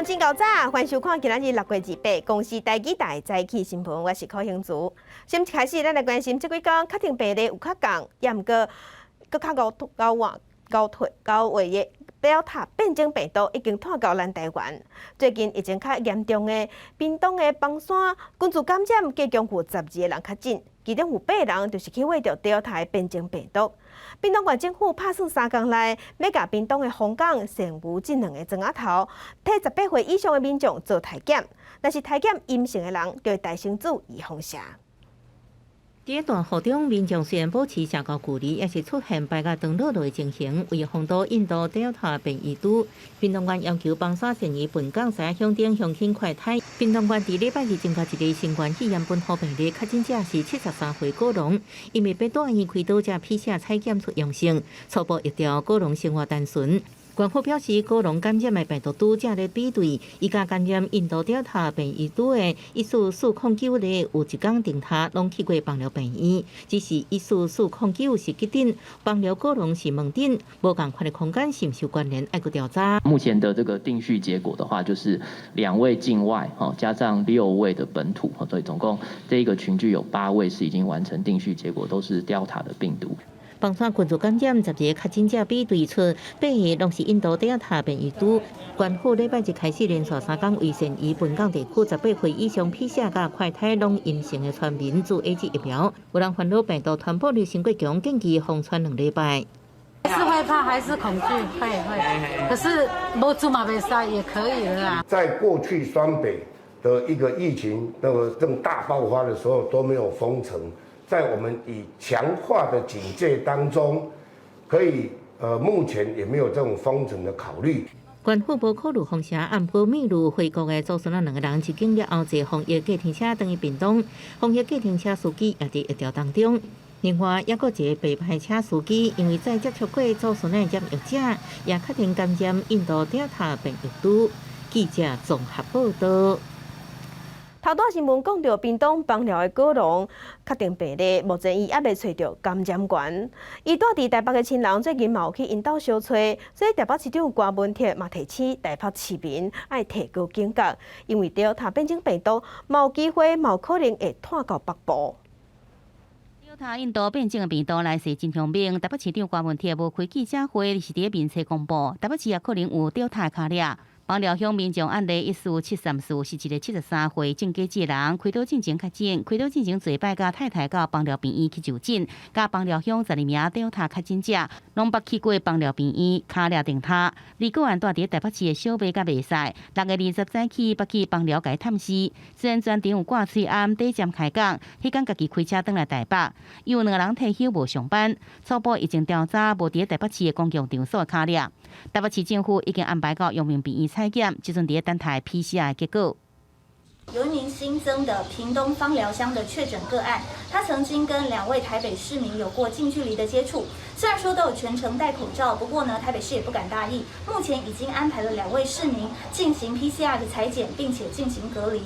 暗真够早，欢迎收看今仔日6月28公司台记大早起新闻，我是柯兴竹。先开始，咱来关心这几天确定病例有较降，也毋过较高位的Delta 变种病毒已经探到咱台湾。最近疫情较严重的屏东的邦山群聚感染，加共有12个人确诊，其中有8人就是去挖到 Delta 的变种病毒。屏东县政府拍算3天内要甲屏东的红港、善武这2个庄仔头，替18岁以上的民众做体检，若是体检阴性的人，就会带先注意封城。第一段河中，民众虽然保持社交距离，也是出现排甲长落落的情形。为防堵印度 Delta 变异株，屏东县要求邦山县于本港西向顶向轻快筛。屏东县伫礼拜二增加一个新冠肺炎本土病例，确诊者是73岁古农，因为被大医开刀者PCR采检出阳性，初步疫调古农生活单纯。官府表示，古农感染的病毒株正咧比对，伊甲感染印度 Delta 变异株的1409例有1天定他拢去过邦寮病院，只是1409是急诊，邦寮古农是门诊，无共款的空间是毋是有关联，爱去调查。目前的这个定序结果的话，就是2位境外，加上6位的本土，所以总共这一个群聚有8位是已经完成定序结果，都是 Delta 的病毒。邦山群聚感染12个确诊者比对出8个拢是印度 Delta 变异株。官府礼拜一开始连续3天为善于本港地区18岁以上 PCR 甲快筛拢阴性的全民注 A 剂疫苗。有人烦恼病毒传播力升过强，建议封传2礼拜。还是害怕，还是恐惧，会。可是没住马北沙也可以了啦。在过去双北的一个疫情正大爆发的时候都没有封城。在我们以强化的警戒当中，可以目前也没有这种封城的考虑。官府无考虑封城，按保密路回国的祖孙2个人入境了后，坐防疫计程车登去屏东，防疫计程车司机也伫疫调当中。另外，还佫一个白牌车司机，因为再接触过祖孙的染疫者，也确定感染印度 Delta 变异株。记者综合报道。头段新闻讲到，屏东邦寮的古农确定病例，目前伊还未找到感染源。伊住伫台北的亲人最近嘛有去因兜小找，所以台北市长郭文铁嘛提醒台北市民爱提高警觉，因为Delta变种病毒嘛有机会、嘛有可能会探到北部。Delta 印度变种的病毒来势真凶猛，台北市长郭文铁无开记者会，是伫面册公布，台北市也可能有Delta卡抓。邦寮乡民众案例1473是一个73岁正家姐人，开刀进前确诊，开刀进前做摆甲太太到邦寮病院去就诊，甲邦寮乡12名Delta确诊者，拢捌去过邦寮病院，卡抓定他。李个案住伫台北市的小马甲袂使，6月20早起捌去邦寮甲伊探视，虽然专程有挂喙暗短暂开讲，迄天家己开车转来台北，因有2个人退休无上班，初步已经调查无伫台北市的公共场所卡抓。台北市政府已经安排到阳明病院采检，即阵伫等待 PCR 结果。有一名新增的屏东枋寮乡的确诊个案，他曾经跟2位台北市民有过近距离的接触。虽然说都有全程戴口罩，不过呢，台北市也不敢大意，目前已经安排了2位市民进行 PCR 的采检，并且进行隔离。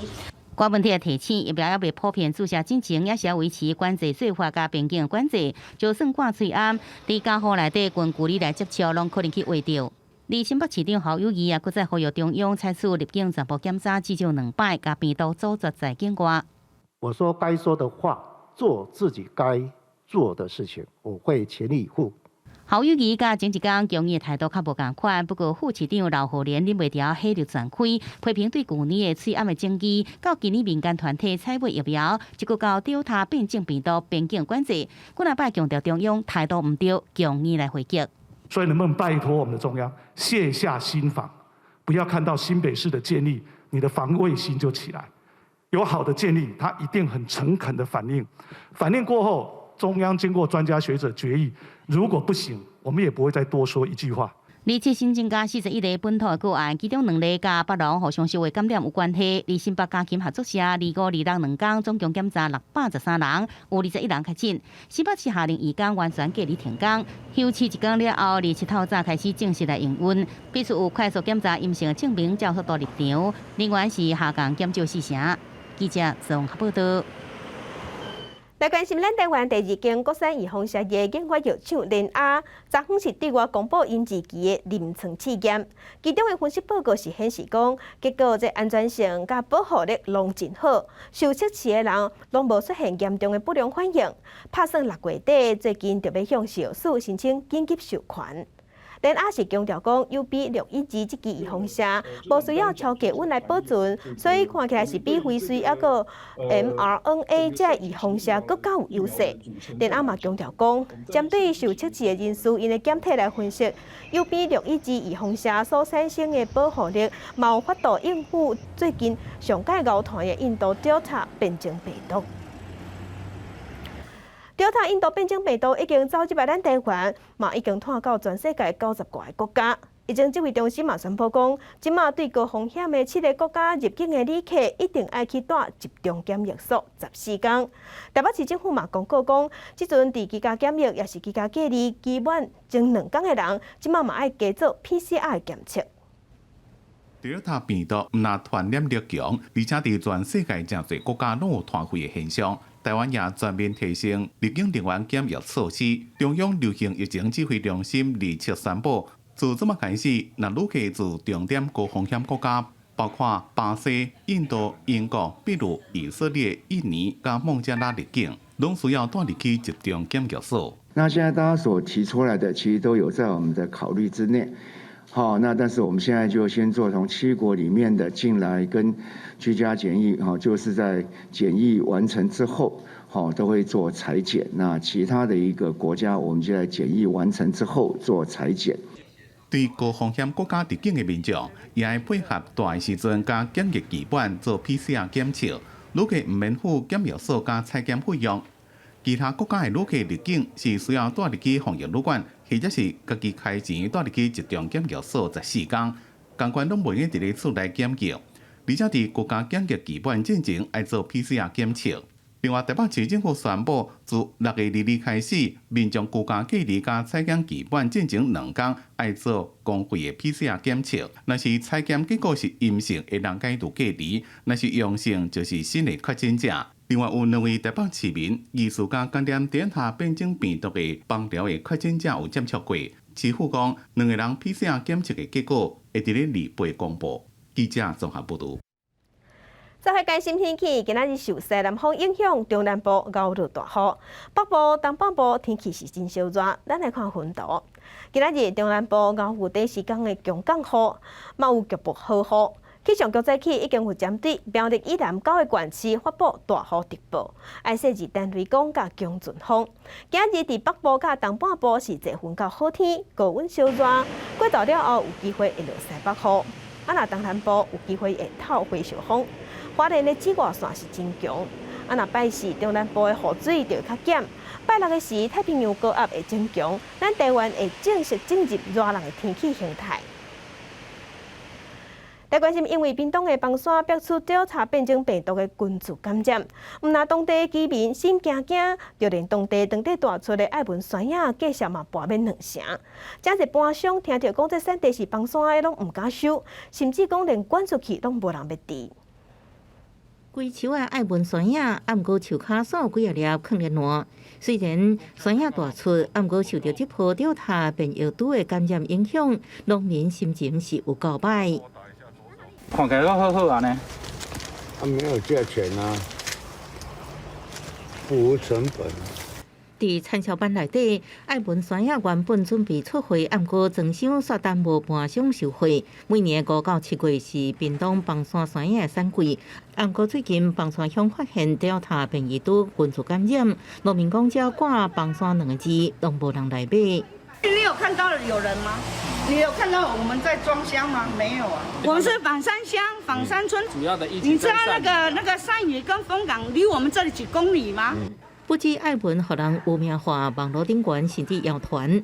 郭文铁提醒，疫苗还未普遍注射进前，也是要维持管制做法甲边境的管制。就算挂喙暗，伫家户内底近距离来接触，拢可能去挖到。而新北市长侯友宜也搁再呼吁中央采取入境全部检查至少2摆，甲病毒阻绝在境外。我说该说的话，做自己该做的事情，我会全力以赴。侯友宜甲前一天强硬态度较无共款，不过副市长刘浩莲忍袂住火力全开，批评对去年的喙暗的政绩，到今年民间团体采买疫苗，结果到Delta变种病毒边境管制，几礼拜强调中央态度唔对，强硬来回击。所以能不能拜托我们的中央卸下心防，不要看到新北市的建立，你的防卫心就起来。有好的建立，他一定很诚恳的反映，反映过后，中央经过专家学者决议，如果不行，我们也不会再多说一句话。而且新增加41个本土的个案，其中2例甲北农互相受的感染有关系。而新北家禽合作社25、26、2天总共检查613人，有21人确诊。新北市下令移工完全隔离停工，休市1天了后，27号早开始正式来营运，必须有快速检查阴性的证明，才有速度入场。另外是下岗减少4成。记者综合报道。来关心咱台湾第2间国产预防射业研发药厂联亚，昨昏是对外公布因2期的临床试验，其中的分析报告是显示讲，结果这安全性甲保护力拢真好，受测试的人拢无出现严重的不良反应。拍算6月底，最近就要向食药署申请紧急授权。联亚是强调讲，有比612这支预防射无需要超低温来保存，所以看起来是比辉瑞还个 mRNA 这预防射更较有优势。联亚嘛强调讲，针对受测试的人数，因的检体来分析，有比612预防射所产生的保护力，嘛有法度应付最近上届高团的印度 Delta 变种病毒。Delta 印度变种病毒已经走入来咱台湾，嘛已经传到全世界90多个国家。疫情指挥中心嘛宣布讲，即马对高风险的7个国家入境的旅客，一定要去待集中检疫所14天。台北市政府嘛公告讲，即阵伫居家检疫也是居家隔离期满前2天的人，即马嘛要加做 PCR 检测。Delta 病毒毋但传染力强，而且伫全世界真侪国家拢有传开的现象。台湾也全面提升入境人员检疫措施。中央流行疫情指挥中心2七宣布，自即马开始，若旅客自重点高风险国家，包括巴西、印度、英国、秘鲁、以色列、印尼、加孟加拉入境，拢需要带入去集中检疫所。那现在大家所提出来的，其实都有在我们的考虑之内。好，那但是我们现在就先做从7国里面的进来跟居家检疫，就是在检疫完成之后，都会做采检。那其他的一个国家，我们就在检疫完成之后做采检。对高风险国家入境的民众，也要配合大的时阵加检疫期本做 PCR 检测，旅客唔免付检疫所加采检费用。其他国家的旅客入境是需要带入去防疫旅馆，或者是家己开钱带入去集中检疫所14天，相关拢袂用伫咧厝内检疫，而且伫国家检疫基本进前要做 PCR 检测。另外，台北市政府宣布，自6月2日开始，民众居家隔离加采检基本进前2天要做公费的 PCR 检测。若是采检结果是阴性，会当解除隔离；若是阳性，就是新的确诊者。另外，有2位台北市民疑似甲感染Delta变种病毒的邦寮的确诊者有接触过。市府讲，2个人 PCR 检测的结果会伫咧2日公布。记者综合报道。再会关心天气，今仔日受西南风影响，中南部熬到大雨，北部、东北部天气是真烧热。咱来看温度，今仔日中南部熬有短时间的强降雨，嘛有局部豪雨。气象局早起已经有针对苗栗以南9个县市发布大雨特报，爱设置单雷公甲强阵风。今日伫北部甲东半部是侪云到好天，高温烧热，过昼了后有机会会落西北雨。若东南部有机会会透火烧风。花莲的紫外线是真强，若拜四中南部的雨水就会较减。拜6的时，太平洋高压会增强，咱台湾会正式进入热浪的天气形态。来关心，因为屏东的房山爆出Delta变种病毒的群聚感染，毋但当地居民心惊惊，就连当地大出的爱文山野计数嘛搬免2成。真侪搬商听到讲这产地是房山的，拢毋敢收，甚至讲连赶出去拢无人要治。规树的爱文山野，毋过树骹数几啊粒放咧烂。虽然山野大出，毋过受到这波Delta变药毒的感染影响，农民心情是有够歹。看起来都好好啊呢。没有价钱啊，不无成本。伫产销班内底，爱文山野原本准备出货，毋过装箱煞耽误搬上收货。每年5到7月是屏东房山山野的产季，毋过最近房山乡发现Delta变异株群聚感染，农民讲只挂房山2个字，拢无人来买。你有看到有人吗？你有看到我们在装箱吗？没有啊。我们是仿山乡、仿山村。主要的疫情。你知道那个鳝鱼跟丰港离我们这里几公里吗？不止爱文互人污名化，网络顶悬甚至谣传，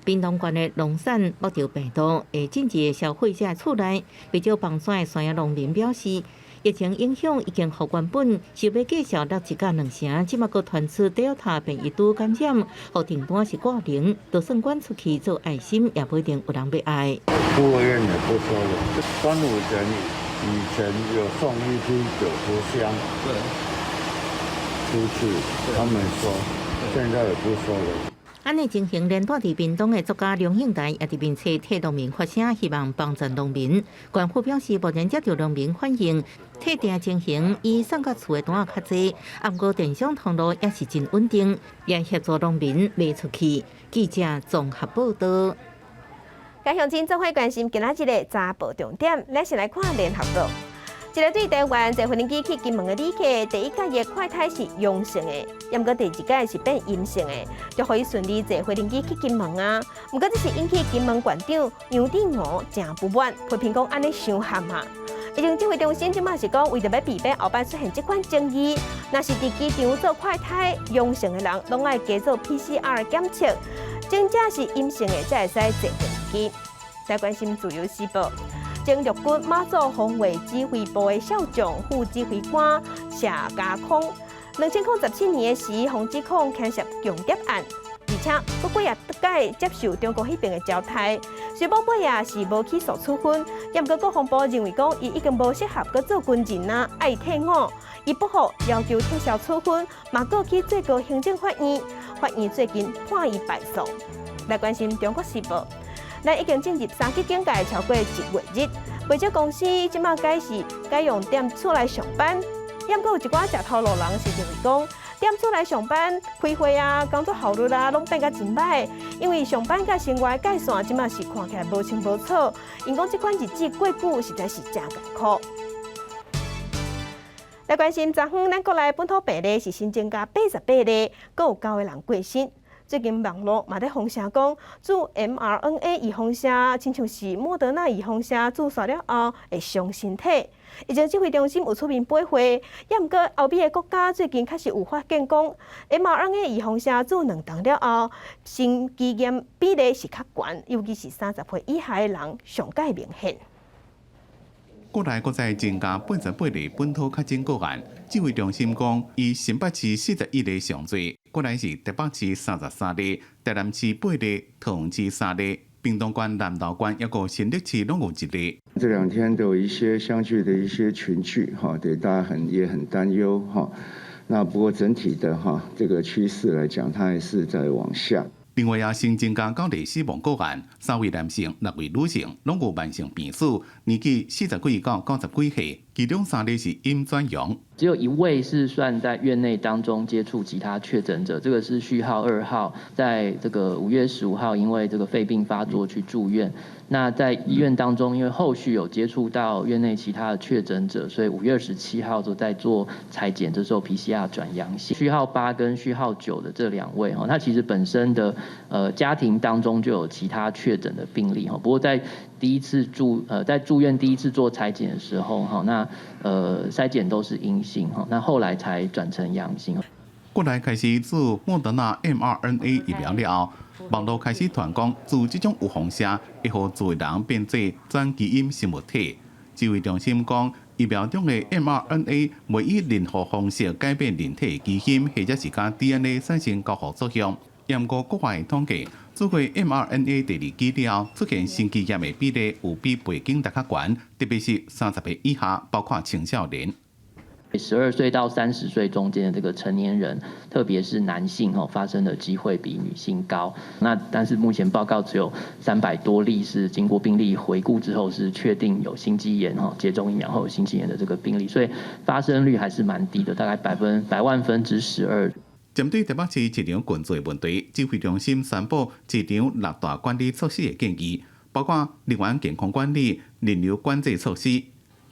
屏东县的农产目着病毒会进入消费者厝内。不少房山的山野农民表示，疫情影响已经互原本想要计销落1甲2成，即马佫传出Delta变异株感染，互订单是挂零，就算捐出去做爱心，也不一定有人要爱。孤儿院也不收了，端午前以前有送一批90箱。对。出去，他们说现在也不说了。安尼情形，连带伫屏东的作家梁庆台也伫面册替农民发声，希望帮助农民。官府表示，目前接到农民反映，退订情形伊送到厝的单较济，啊，不过电商通路也是真稳定，也协助农民卖出去。记者综合报道。家乡亲做伙关心今仔日的早报重点，咱先来看联合报。一个对台湾坐飞机去金门的旅客，第一届的快筛是阳性的，也毋过第二届是变阴性的，就可以顺利坐飞机去金门啊。毋过这是引起金门县长杨定娥真不满，批评讲安尼伤含啊。疫情指挥中心即马是讲，为着要避免后摆出现这款争议，若是伫机场做快筛阳性的人，拢爱加做 PCR 检测，真正是阴性的才会使坐飞机。来关心自由时报。前陆军马祖防卫指挥部的少将、副指挥官谢家康，2017年的时防指控牵涉强谍案，而且不过也得解接受中国迄边的交代，虽报尾也是无起诉处分，也毋过国防部认为讲伊已经无适合搁做军人啊，爱退伍，伊不服要求撤销处分，嘛搁去最高行政法院，法院最近判伊败诉。来关心中国时报。咱已经进入3级警戒超过1月日，不少公司即马改用踮厝内上班，也阁有一寡食头路人是认为讲踮厝内上班开会啊、工作效率啊，拢变甲真歹，因为上班甲生活的界线即马是看起来无清无楚，因讲即款日子过久实在是真艰苦。来关心昨昏咱国内本土病例是新增加88例，阁有9个人过身。最近网络嘛在风声讲，注 mRNA 预防射，亲像是莫德纳预防射注射了后会伤身体。疫情指挥中心有出面驳回，也毋过欧美的国家最近确实有发现讲 mRNA 预防射注2档了后，心肌炎比例是较悬，尤其是30岁以下的人上界明显。国内搁再增加88例本土确诊个案，指挥中心讲，以新北市41例上侪，国内是台北市33例，台南市8例，桃园市3例，屏东县、南投县也个新北市拢有1例。这2天都有一些相聚的一些群聚，对大家也很担忧哈。那不过整体的这个趋势来讲，它还是在往下。另外，也新增加9例死亡个案，3位男性、6位女性，拢有慢性病史，年纪40几到90几岁，其中3例是阴转阳。只有1位是算在院内当中接触其他确诊者，这个是序号2号，在这个5月15号因为这个肺病发作去住院。那在医院当中，因为后续有接触到院内其他的确诊者，所以5月17号就在做采检，这时候 PCR 转阳性。序号8跟序号9的这2位他其实本身的家庭当中就有其他确诊的病例不过在在住院第一次做采检的时候那筛检都是阴性那后来才转成阳性。国内开始注莫德纳 mRNA 疫苗了后，网络开始传讲，注这种预防射会互做人变做转基因生物体。指挥中心讲，疫苗中的 mRNA 未以任何方式改变人体基因，或者是甲 DNA 产生交互作用。也毋过国外统计，做过 mRNA 第2剂了，出现心肌炎的比例有比背景较悬，特别是30岁以下，包括青少年。12岁到30岁中间的这个成年人，特别是男性发生的机会比女性高。那但是目前报告只有300多例是经过病例回顾之后是确定有心肌炎接种疫苗后有心肌炎的这个病例，所以发生率还是蛮低的，大概100万分之12。针对台北市一场群聚问题，指挥中心宣布一场6大管理措施的建议，包括人员健康管理、人流管制措施。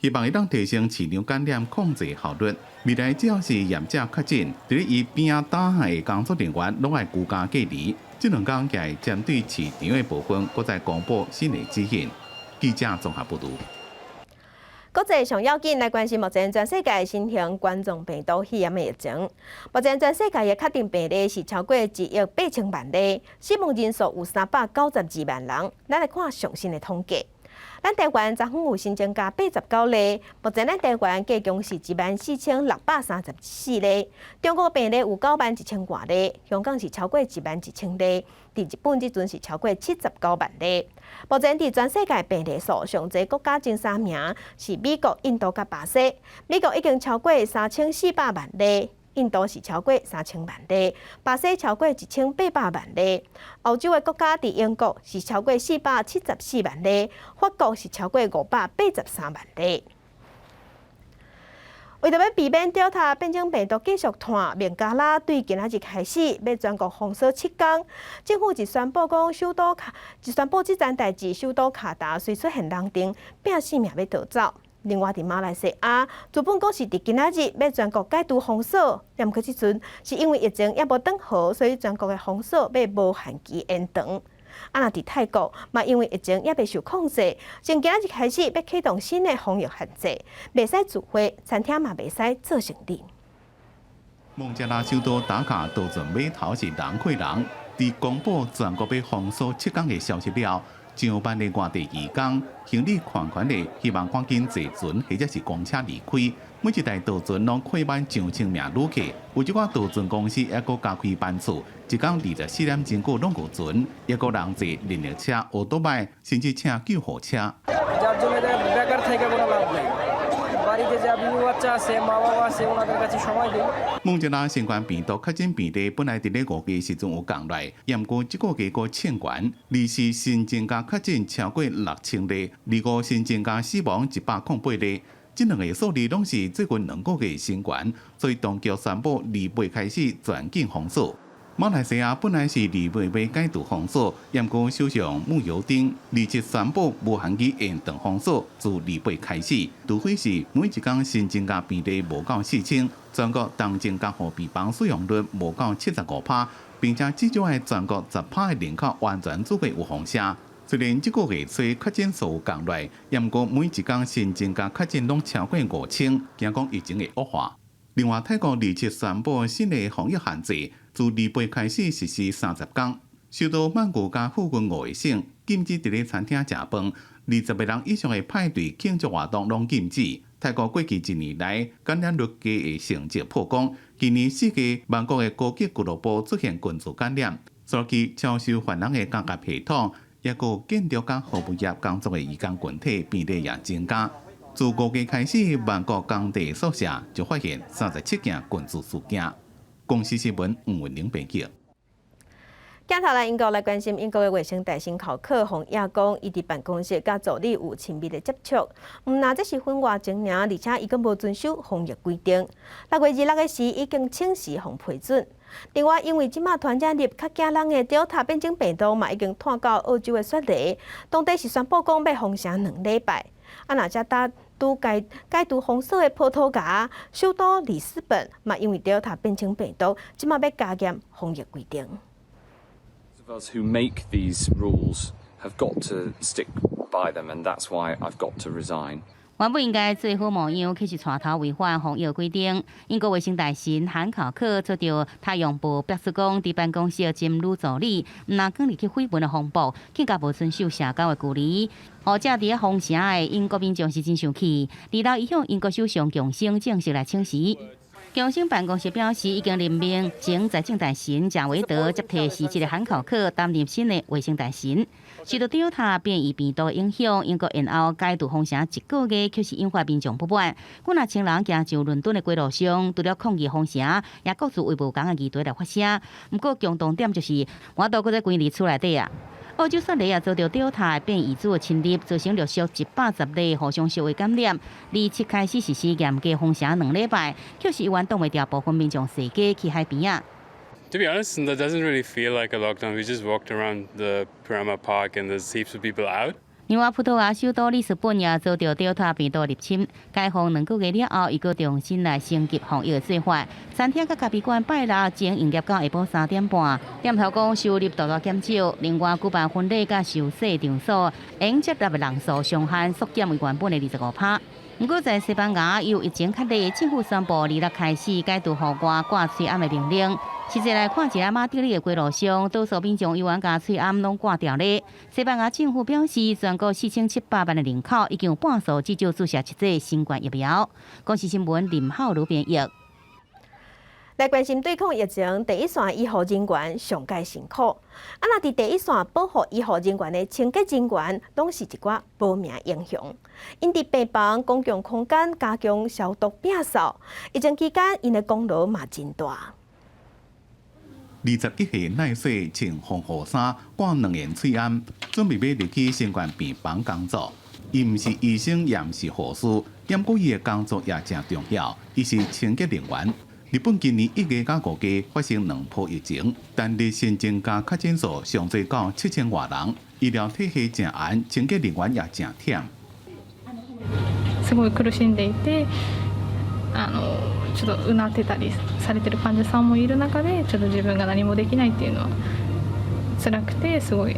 希望会当提升市场感染控制效率。未来只要是验者确诊，伫咧伊边仔打下的工作人员拢爱居家隔离。这2天也会针对市场的部分，搁再公布新的指引。记者综合报道。国际上要紧来关心目前全世界新型冠状病毒肺炎的疫情。目前全世界的确定病例是超过1.8亿例，死亡人数有392万人。咱来看上新的统计。咱台湾昨昏有新增加89例，目前咱台湾计共是14634例，中国病例有91000多例，香港是超过11000例，伫日本即阵是超过79万例。目前伫全世界病例数上侪国家前3名是美国、印度甲巴西，美国已经超过3400万例。印度是超过3000万例，巴西超过1800万例，欧洲的国家伫英国是超过474万例，法国是超过583万例。为着要避免Delta变种病毒继续传，孟加拉对今仔日开始要全国封锁7天。政府一宣布讲，这件代志，首都卡达虽出现人丁，拼性命要逃走。另外，伫马来西亚，原本讲是伫今仔日要全国解除封锁，但过即阵是因为疫情也无转好，所以全国的封锁要无限期延长。若伫泰国，嘛因为疫情也未受控制，从今仔日开始要启动新的防疫限制，袂使聚会，餐厅嘛袂使做生意。孟加拉首都打卡都准码头是人挤人，伫公布全国要封锁7天的消息了。上班的外地移工，行李款款的，希望赶紧坐船或者是公车离开。每一台渡船拢开满上千名旅客，有一寡渡船公司还佫加开班次，一天24点钟过拢有船，也佫人坐人力车、奥多麦，甚至请救护车。孟加拉新冠病毒确诊比例本来伫咧5月时阵有降落，也毋过这个月佫欠悬，24新增加确诊超过6000例，25新增加死亡108例。这两个数字拢是最近2个月新悬，所以当局宣布2月开始全境封锁。马来西亚本来是2月要解除封锁，也毋过首相慕尤丁27宣布无限期延长封锁，自2月开始，除非是每一天新增加病例无到4000，全国当增加护病房使用率无到75%，并且至少系全国10%的人口完全做过有风险。虽然这个月初确诊数有降落，也毋过每一天新增加确诊拢超过5000，惊讲疫情会恶化。另外，泰国27宣布新的防疫限制，自2月开始实施30天。首都曼谷加附近5个省禁止伫咧餐厅食饭，20个人以上的派对庆祝活动拢禁止。泰国过去1年来感染率低的成绩曝光，今年4月曼谷的高级俱乐部出现群组感染，所以超受烦恼的降价系统，也有建筑甲服务业工作的移工群体比例也增加。自5月开始，曼谷工地宿舍就发现37件群组事件。公司新闻吴文玲编辑。镜头来英国来关心英国的卫生大臣考克洪也讲，伊伫办公室甲助理有亲密的接触，毋但这是婚外情尔，而且伊阁无遵守防疫规定。6月26日时已经请示互批准。另外，因为即马传染力较惊人的 Delta 变种病毒嘛，已经探到澳洲的雪梨，当地是宣布讲要封城2礼拜。若才拄解除封锁的葡萄牙首都里斯本嘛，因为 Delta 变种病毒，即马要加严防疫规定。Of us who make these rules have got to stick by them, and that's why I've got to resign. 原本应该做好模样，开始带头违反防疫规定。英国卫生大臣韩考克遭到太阳报表示讲，伫办公室兼女助理毋但讲入去绯闻的风暴，更加无遵守社交的距离。后者伫咧封城的英国民众是真生气，二楼伊向英国首相强生正式来请辞。强生办公室表示，已经任命前财政大臣贾维德接替辞职的韩考克担任新的卫生大臣。受到 Delta 变异病毒影响，英国然后解除封城1个月，却是引发民众不满。几若千人行上伦敦的街路上，除了抗议封城，也各自为无同的议题来发声。不过共同点就是，我都搁在规日厝内底啊。澳洲雪梨也遭到 Delta 变异株的侵入，造成陆续110例互相相互感染。27开始实施严格封城2礼拜，却是完挡袂掉部分民众踅街去海边啊。To be honest, that doesn't really feel like a lockdown. We just walked around the Paramount Park and there's heaps of people out. 另外，葡萄牙首都里斯本也遭到 Delta 病毒入侵，解封2个月了后，伊阁重新来升级防疫的做法。餐厅甲咖啡馆拜六前营业到下晡3点半，店头讲收入大大减少。另外，举办婚礼甲受洗场所应接纳的人数上限缩减为原本的25%。不过，在西班牙由疫情较厉，政府宣布2日开始解除户外挂喙暗的命令。实际来看，一个马德里的街路上，多数民众有缘甲喙暗拢挂掉咧。西班牙政府表示，全国4700万的人口已经有半数至少注射1剂新冠疫苗。公视新闻林浩如编译。来关心对抗疫情第一线医护人员上界辛苦。若伫第一线保护医护人员的清洁人员，拢是一寡保命英雄。因伫病房、公共空间加强消毒摒扫，疫情期间因的功劳嘛真大。21岁赖岁穿防护衫、挂2元喙罨，准备要入去新冠病房工作。伊毋是医生，也毋是护士，不过伊的工作也真重要。伊是清洁人员。日本今年1月到5月发生2波疫情，单日新增加确诊数上最到7000多人，医療體系真嚴，清潔人員也真忝。すごい苦しんでいて、ちょっとうなってたりされてる患者さんもいる中で、ちょっと自分が何もできないっていうのは辛くて、すごい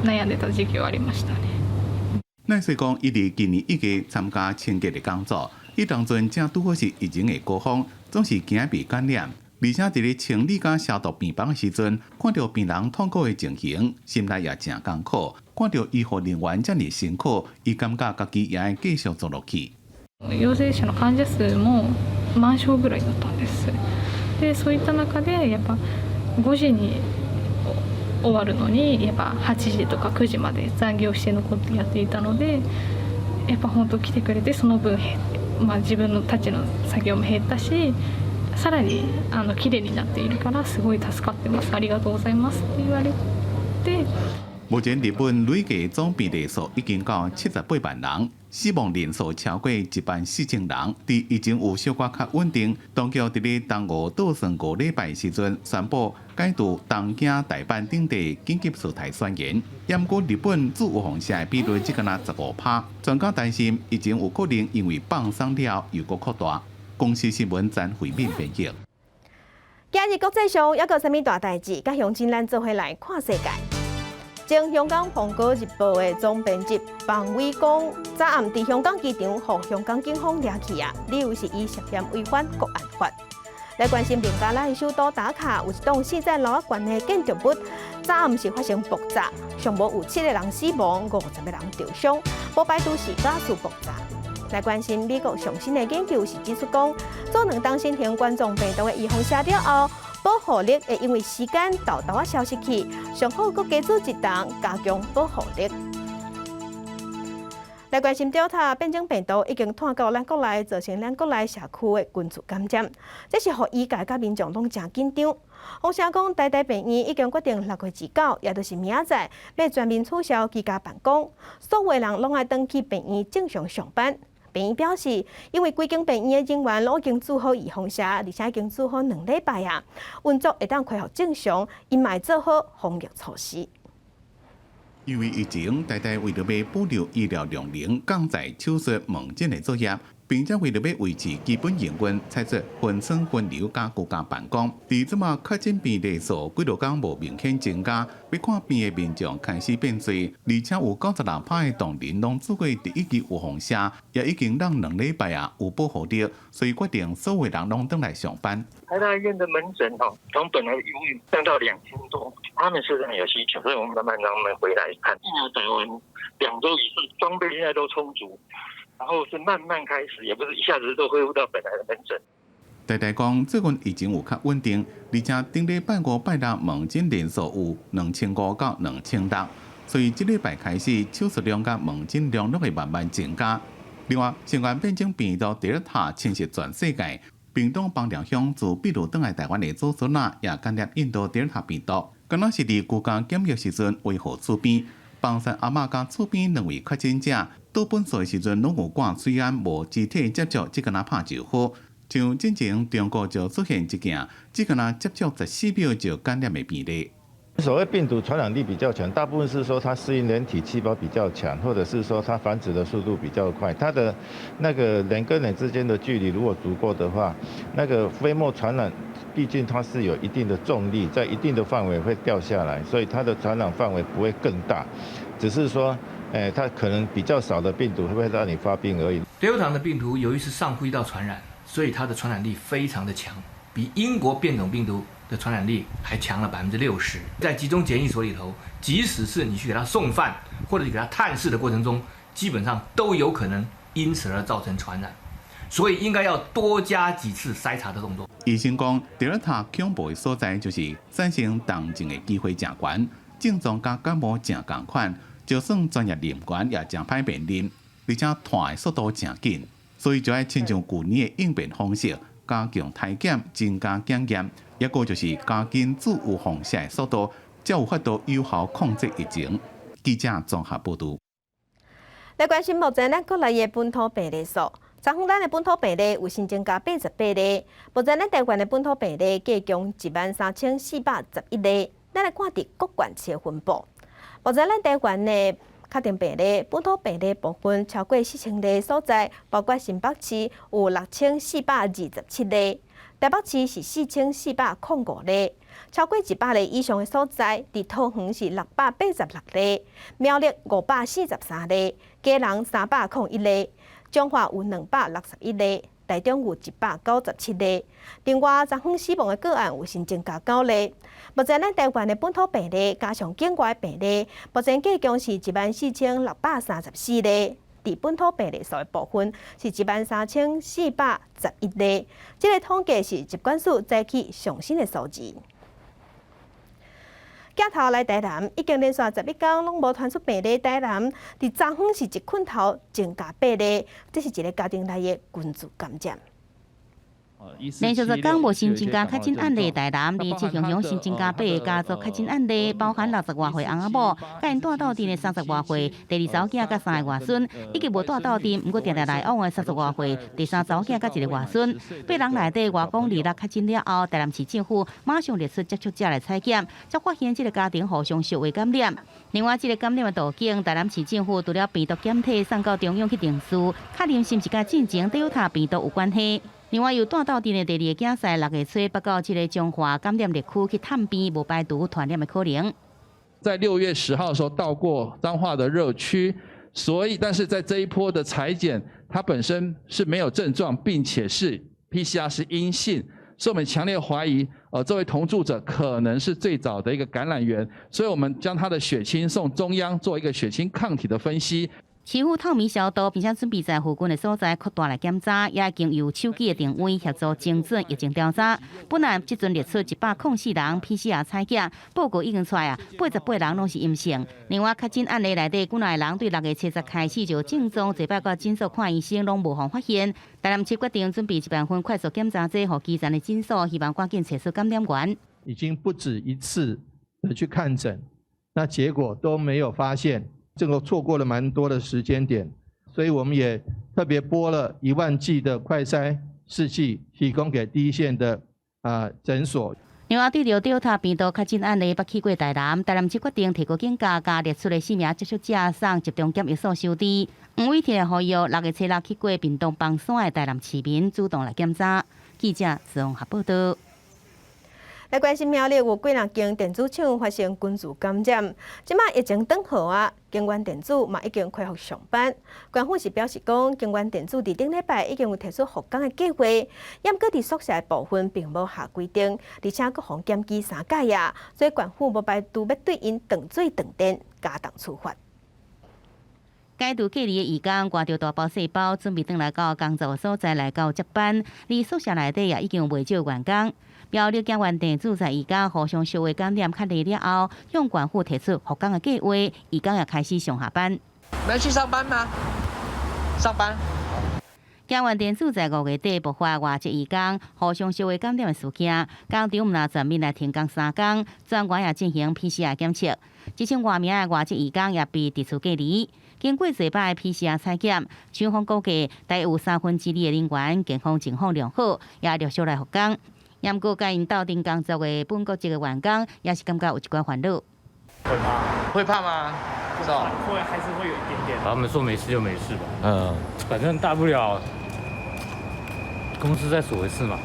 悩んでた時期はありましたね。赖岁讲，伊伫今年1月參加清潔的工作，伊當陣正拄好是疫情的高峰，總是驚被感染，而且伫咧清理甲消毒病房的時陣，看到病人痛苦的情形，心內也真艱苦。看到醫護人員這麼辛苦，伊感覺家己也會繼續做落去。陽性者の患者数も満床ぐらいだったんです。で、そういった中でやっぱ5時に終わるのにやっぱ8時とか9時まで残業して残ってやっていたので、やっぱ本当来てくれてその分自分たちの作業も減ったし、さらに綺麗になっているからすごい助かってます。ありがとうございますって言われて。目前日本累計總病例數已經到78萬人，死亡人數超過14000人。伫疫情有小可較穩定，當局伫咧東吳倒算5禮拜時陣宣布解除東京大阪等地緊急事態宣言。不過日本自有防線的比率只敢若15%，專家擔心疫情有可能因為放鬆了又閣擴大。公視新聞陳惠敏編輯。今日國際上還有啥物大代誌？甲鄉親咱做伙來看世界。前香港《蘋果日報》的總編輯彭偉講，早暗佇香港機場，互香港警方抓去啊，理由是伊涉嫌違反國安法。來關心孟加拉的首都打卡，有一棟4層樓高的建築物，早暗是發生爆炸，上無有7個人死亡，50個人受傷，無排除是加速爆炸。來關心美國上新的研究是指出講，做2檔新型冠狀病毒的預防射了後，保護力會因為時間豆豆消失去，上好閣加做一檔加強保護力。來關心 Delta 變種病毒已經傳到咱國內，造成咱國內社區的群組感染，這是互醫界甲民眾攏真緊張。洪城講，台大病院已經決定6月29，也就是明仔載要全面取消居家辦公，所有人攏愛回去病院正常上班。病院表示，因為規間病院的人員攏已經做好預防射，而且已經做好2禮拜啊，運作會當恢復正常，因嘛做好防疫措施。因為疫情，台大為了要保留醫療量能，降在手術門診的作業，並且為了要維持基本營運，採取分層分流加居家辦公。而這麼確診病例數幾多天無明顯增加，要看病的民眾開始變多，而且有96%的同齡攏做過第1劑預防射，也已經讓2禮拜啊有保護力，所以決定所有人攏回來上班。台大醫院的門診從本來的醫院降到2000多，他們實在有需求，所以我們慢慢讓他們回來看。疫苗打完2周以後，裝備現在都充足。然後是慢慢開始，也不是一下子都恢復到本來的門診。台大講，最近疫情有較穩定，而且頂禮拜5、拜6門診人數有2500到2600，所以這禮拜開始手術量甲門診量都會慢慢增加。另外，新冠變種病毒第一塔侵襲全世界，病毒幫療鄉自秘魯轉來台灣的祖孫仔也感染印度第一塔病毒，敢若是佇居家檢疫時陣為何厝邊，幫山阿嬤甲厝邊2位確診者。到本所時陣，攏有掛水罨無肢體接觸，只敢若拍就好。像之前中國就出現一件，只敢若接觸14秒就感染的病例。所謂病毒傳染力比較強，大部分是說它適應人體細胞比較強，或者是說它繁殖的速度比較快。它的那個人跟人之間的距離如果足夠的話，那個飛沫傳染，畢竟它是有一定的重力，在一定的範圍會掉下來，所以它的傳染範圍不會更大，只是說。它可能比較少的病毒會讓你發病而已。Delta 的病毒由於是上呼吸道傳染，所以它的傳染力非常的強，比英國變種病毒的傳染力還強了60%。在集中檢疫所裏頭，即使是你去給它送飯或者給它探視的過程中，基本上都有可能因此而造成傳染。所以应该要多加几次筛查的动作。医生讲，Delta 恐怖的所在就是产生重症的机会真悬，症状甲感冒真共款，就算专业人员也真歹辨认，而且传的速度真紧，所以就要亲像旧年的应变方式，加强体检，增加检验，一个就是加紧自我放射的速度，才有法度有效控制疫情。记者综合报道。来关心目前咱国内的本土病例数。昨昏咱的本土病例有新增加88例，目前咱台湾的本土病例计共13411例。咱来看伫各县市的分布。目前咱台湾的确定病例、本土病例部分超过4000例所在，包括新北市有6427例，台北市是4405例，超过100例以上的所在，伫桃园是686例，苗栗543例，嘉南301例。彰化有261例，台中有197例。另外，昨昏死亡的个案有新增加9例。目前咱台湾的本土病例加上境外病例，目前计共是14634例。伫本土病例数的部分是13411例。这个统计是疾管署早起上新的数字。镜头来台南，已经连续11天拢无传出病例。台南伫昨昏是一困头增加8例，这是一个家庭内的群聚感染。连续10天无新增加确诊案例，台南连续雄雄新增加8个家族确诊案例，包含60多岁翁仔某，甲因带斗阵的30多岁第2查某囝甲3个外孙，以及无带斗阵，毋过常常来往的30多岁第3查某囝甲1个外孙。8人内底，外公26确诊了后，台南市政府马上列出接触者来采检，才发现这个家庭互相相位感染。另外，这个感染的途径，台南市政府除了病毒检体送到中央去定序，确认是毋是甲进前Delta病毒有关系。另外，有带斗阵的第2个囝婿6月初，北到这个彰化感染疫区去探病，无排除传染的可能。在6月10号的时候到过彰化的热区，所以但是在这一波的采检，它本身是没有症状，并且是 PCR 是阴性，所以我们强烈怀疑，这位同住者可能是最早的一个感染源，所以我们将他的血清送中央做一个血清抗体的分析。市府透明消毒，并且准备在附近的所在扩大来检查，也已经有手机的定位协助精准疫情调查。本来即阵列出104人 PCR 采检报告已经出来啊，88人拢是阴性。另外，确诊案例内底，几内人对6月70开始就症状坐摆到诊所看医生，拢无法发现。台南市决定准备1万份快速检查剂，予基层的诊所，希望赶紧找出感染源。已经不止一次的去看诊，那结果都没有发现。这个错过了蛮多的时间点，所以我们也特别拨了1万剂的快筛试剂，提供给第一线的诊所。另外，对着Delta病毒确诊案例捌去过台南，台南市决定提高警戒，加列出的4名接触者送集中检疫所收治。黄伟天呼吁6月7日去过屏东邦山的台南市民主动来检查。记者综合报道。来关心苗栗有几人间电子厂发生群聚感染，即马疫情转好啊，经管电子嘛已经恢复上班。官府是表示讲，经管电子伫顶礼拜已经有提出复工的计划，毋过伫宿舍的部分并无下规定，而且各项检机3届啊，所以官府无排除要对因断水断电，加重处罚。解除隔离的义工，挂着大包小包，准备转来到工作的所在来到接班。而宿舍内底也已经有袂少员工。苗栗警员电子在义工互相相互感染确立了后，向官府提出复工的计划，义工也开始上下班。能去上班吗？上班。警员电子在5月底爆发外籍义工互相相互感染的事件，工厂拿全面来停工3天，专员也进行 PCR 检测。1000名的外籍义工也被提出隔离。经过1摆 PCR 采检，厂方估计大约有2/3的人员健康情况良好，也陆续来复工。不过，甲因斗阵工作的本国籍的员工，也是感觉有一寡烦恼。会怕吗？不知道。会还是会有一点点。他们说没事就没事吧。反正大不了公司再锁一次嘛。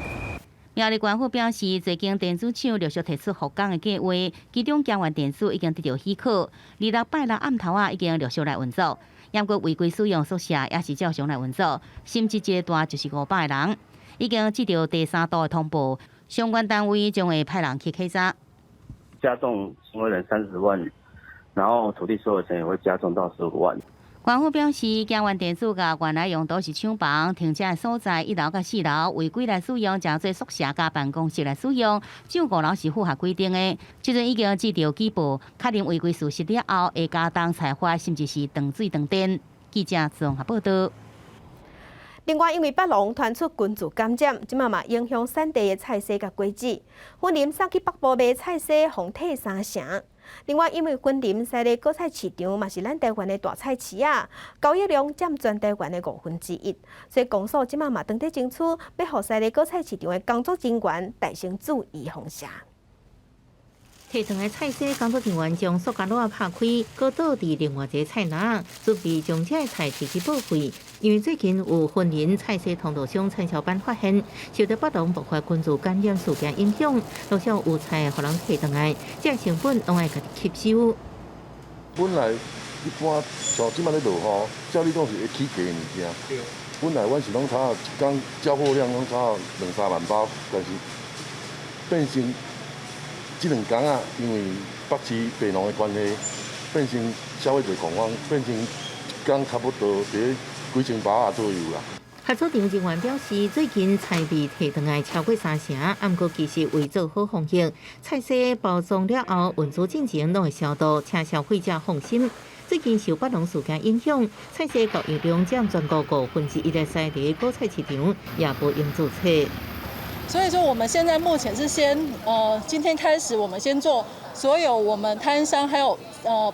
苗栗县府表示，最近电子厂陆续提出复工的计划，其中警员电子已经得到许可，26拜六暗头已经陆续来运作。不过违规使用宿舍也是照常来运作，甚至一个段就是500个人。已经接到第3度的通报，相关单位将会派人去稽查。加重行为人30万，然后土地所有权也会加重到15万。官府表示，江湾地主甲原来用都是厂房、停车所在1楼甲4楼违规来使用，诚做宿舍甲办公室来使用。上5楼是符合规定的，即阵已经接到举报，确认违规事实了后，会加重裁罚，甚至是断水断电。记者综合报道。另外，因为北龙传出菌株感染，即嘛影响产地的菜色甲果子，云林送去北部卖菜色，红体3成。另外，因为云林西的果菜市场嘛是咱台湾的大菜市啊，交易量占全台湾的1/5，所以公所即嘛当地争取，要互西的果菜市场的工作人员大声注意风险。提糖的菜色工作人员将塑胶袋拍开，搁倒伫另外一个菜篮，准备将这个菜提去报废。因为最近有云林菜色通道商产销班发现，受到北龙爆发菌株感染事件影响，多少有菜互人提倒来，这成本拢爱家己吸收。本来一般像即摆咧落雨，照理讲是会起价的物件。本来阮是拢炒一天交货量拢炒2-3万包，但是变成这2天啊，因为北市北农的关系，变成消费者恐慌，变成一天差不多伫几千包啊左右啦。合作场人员表示，最近菜味提倒来超过3成，不过其实为做好防疫，菜色包装了后运输进程拢会消毒，请消费者放心。最近受北龙事件影响，菜色交易量占全国1/5的西地果菜市场也无用注册。所以说，我们现在目前是今天开始，我们先做所有我们摊商，还有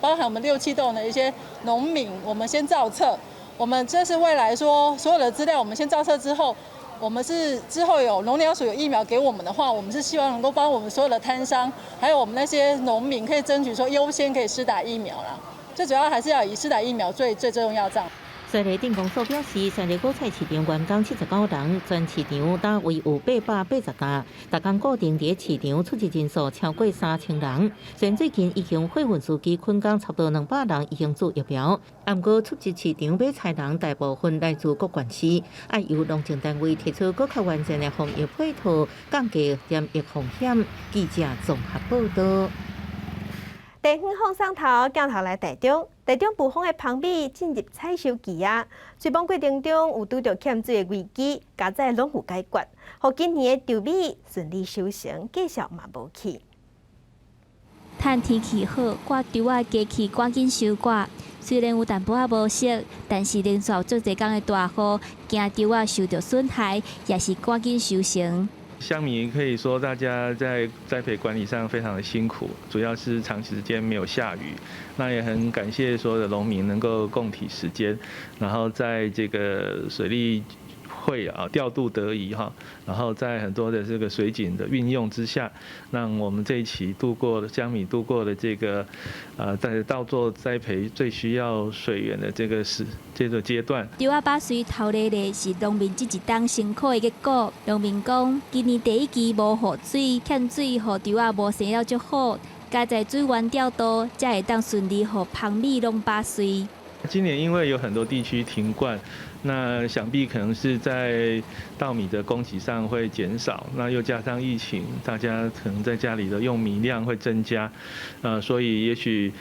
包含我们6、7栋的一些农民，我们先造册。我们这是未来说所有的资料，我们先造册之后，我们是之后有农粮署有疫苗给我们的话，我们是希望能够帮我们所有的摊商，还有我们那些农民，可以争取说优先可以施打疫苗啦。最主要还是要以施打疫苗最重要这样。西丽镇公所表示，西丽果菜市场员工79人，全市场单位有880家，每天固定伫市场出入人数超过3000人。虽然最近已经货运司机捆绑差不多200人已经做疫苗，不过出入市场买菜人大部分来自各县市，要由农政单位提出更较完善的防疫配套，降低染疫风险。记者综合报道。地方放送头，镜头来台中。台中布丰的旁米进入采收期啊，水泵过程中有拄到欠水的危机，加在拢有解决，互今年的稻米顺利收成，继续嘛无去。趁天气好，割稻仔加去赶紧收割。虽然有淡薄仔无熟，但是连续足侪天的大雨，惊稻仔受到损害，也是赶紧收成。乡民可以说，大家在栽培管理上非常的辛苦，主要是长时间没有下雨。那也很感谢所有的农民能够共体时间，然后在这个水利会调度得宜哈，然后在很多的这个水井的运用之下，让我们这一期乡民度过了这个在稻作栽培最需要水源的这个阶段。稻仔把水头累累是农民这一冬辛苦的结果。农民讲，今年第1期无雨水，欠水，互稻仔无生了足好，加在水源调度，才会当顺利互旁米拢把水。今年因为有很多地区停灌，那想必可能是在稻米的供给上会减少，那又加上疫情，大家可能在家里的用米量会增加，所以也许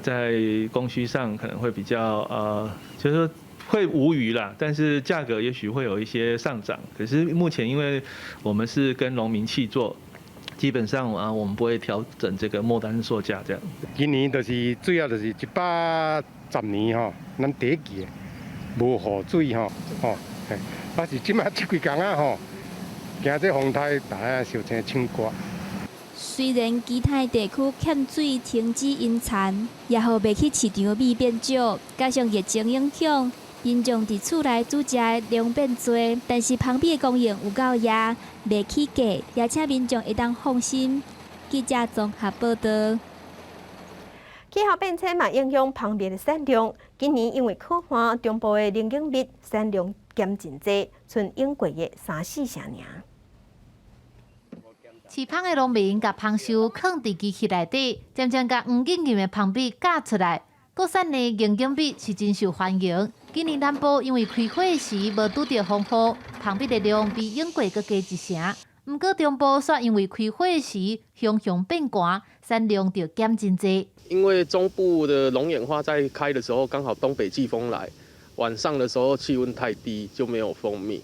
在供需上可能会比较就是说会无虞啦，但是价格也许会有一些上涨。可是目前因为我们是跟农民契作，基本上我们不会调整这个末端售价这样。今年就是主要就是110年吼，咱第1期无雨水吼，但是即摆这几天啊吼，惊这风台大家烧成唱歌。虽然其他地区欠水停止引产，也互卖去市场的米变少，加上疫情影响，民众伫厝内煮食的量变多，但是旁边的供应有够野，卖起价，也请民众会当放心。记者综合报道。气候变迁嘛影响旁边的产量，今年因为酷寒，中部的零用米产量减真济，剩用过的3-4成尔。饲芳的农民甲芳树放伫机器内底，渐渐甲黄金金的芳米嫁出来。国产的零用米是真受欢迎。今年南部因为开花时无拄到风雨，芳米的量比用过搁加1成。毋过中部却因为开会时风向变寒，产量就减真济。因为中部的龙眼花在开的时候，刚好东北季风来，晚上的时候气温太低，就没有蜂蜜。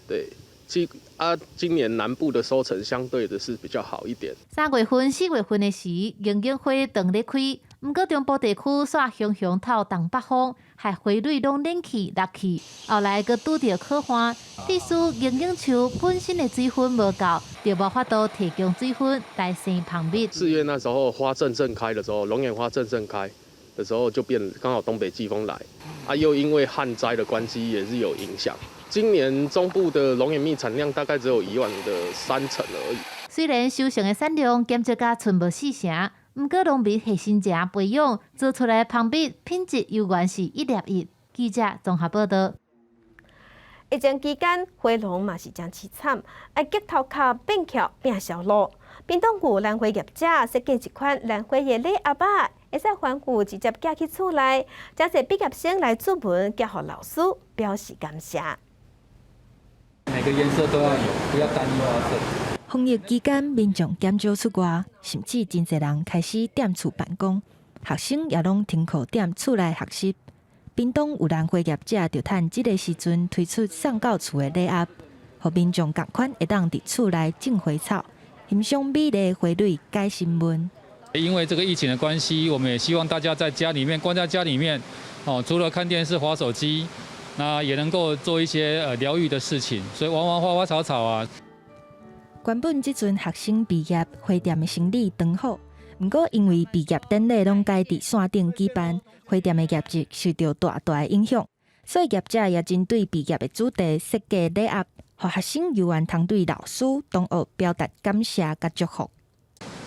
对，今年南部的收成相对的是比较好一点。3月份、4月份的时，龙眼花长咧开，毋过中部地区煞风向透东北风，害花蕊拢冷去、落去。后来佫拄着可旱，致使龙眼树本身的水分无够，就无法度提供水分来生芳蜜。4月那时候花正开的时候，龙眼花正开的时候就刚好东北季风来，又因为旱灾的关系也是有影响。今年中部的龙眼蜜产量大概只有以往的3成而已。虽然收成的产量减少到剩无4成，毋过农民细心者培养做出来的芳蜜品质犹原是1粒1。记者综合报道。疫情期间，花农嘛是真凄惨，要吉头壳变翘变销路。屏东有兰花业者设计一款兰花的礼盒仔，会使还户直接寄去厝内，真侪毕业生来注文寄予老师，表示感谢。每个颜色都要有，不要单一花色。防疫期间，民众减少出外，甚至真侪人开始踮厝办公，学生也拢停课踮厝内学习。屏东有兰花业者就趁这个时阵推出送到厝的礼盒，互民众同款会当伫厝内种花草，欣赏美丽花蕊解心闷。因为这个疫情的关系，我们也希望大家在家里面关在家里面，除了看电视、滑手机，那也能够做一些疗愈的事情，所以玩玩花花草草啊。原本这阵学生毕业，花店的生意长好，不过因为毕业典礼拢改伫线顶举办，花店的业绩受到大的影响，所以业者也针对毕业的主题设计礼盒，让学生犹原通对老师、同学表达感谢甲祝福。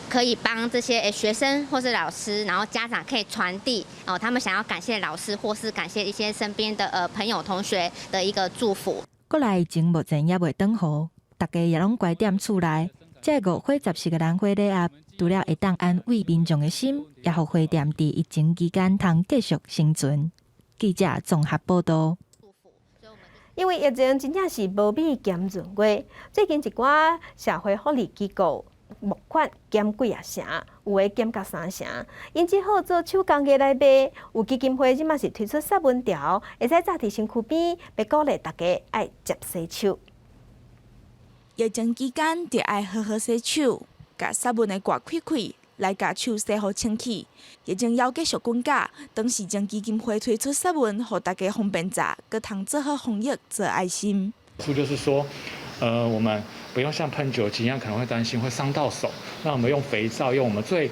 可以帮这些学生或是老师，然后家长可以传递他们想要感谢老师，或是感谢一些身边的朋友同学的一个祝福。国内疫情目前也未转好，大家也拢乖踮厝内。这5花10个兰花礼盒，除了会当安慰民众的心，也互花店伫疫情期间通继续生存。记者综合报道。因为疫情真正是无米减润过，最近一寡社会福利机构募款减几啊成，有诶减到3成，因只好做手工艺来卖。有基金会即马是推出杀蚊条，会使扎伫身躯边，要鼓励大家爱接洗手。疫情期间，就爱好好洗手，甲杀蚊的挂开开，来甲手洗好清气。疫情要继续滚假，当时将基金会推出杀蚊，互大家方便查，佮通做好防疫，做爱心。就是说，我们不要像喷酒精一样，可能会担心会伤到手。那我们用肥皂，用我们最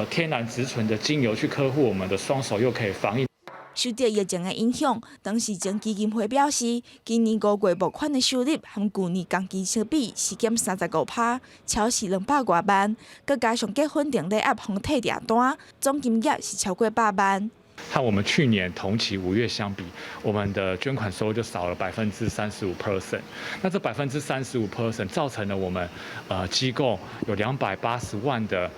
天然植醇的精油去呵护我们的双手，又可以防疫。受到疫情的影响，当时将基金会表示，今年5月募款的收入和去年同期相比是减35%，超是200多万。佮加上结婚订礼盒互退订单，总金额是超过100万。和我们去年同期5月相比，我们的捐款收入就少了35%。那这35%造成了我们机构有280万的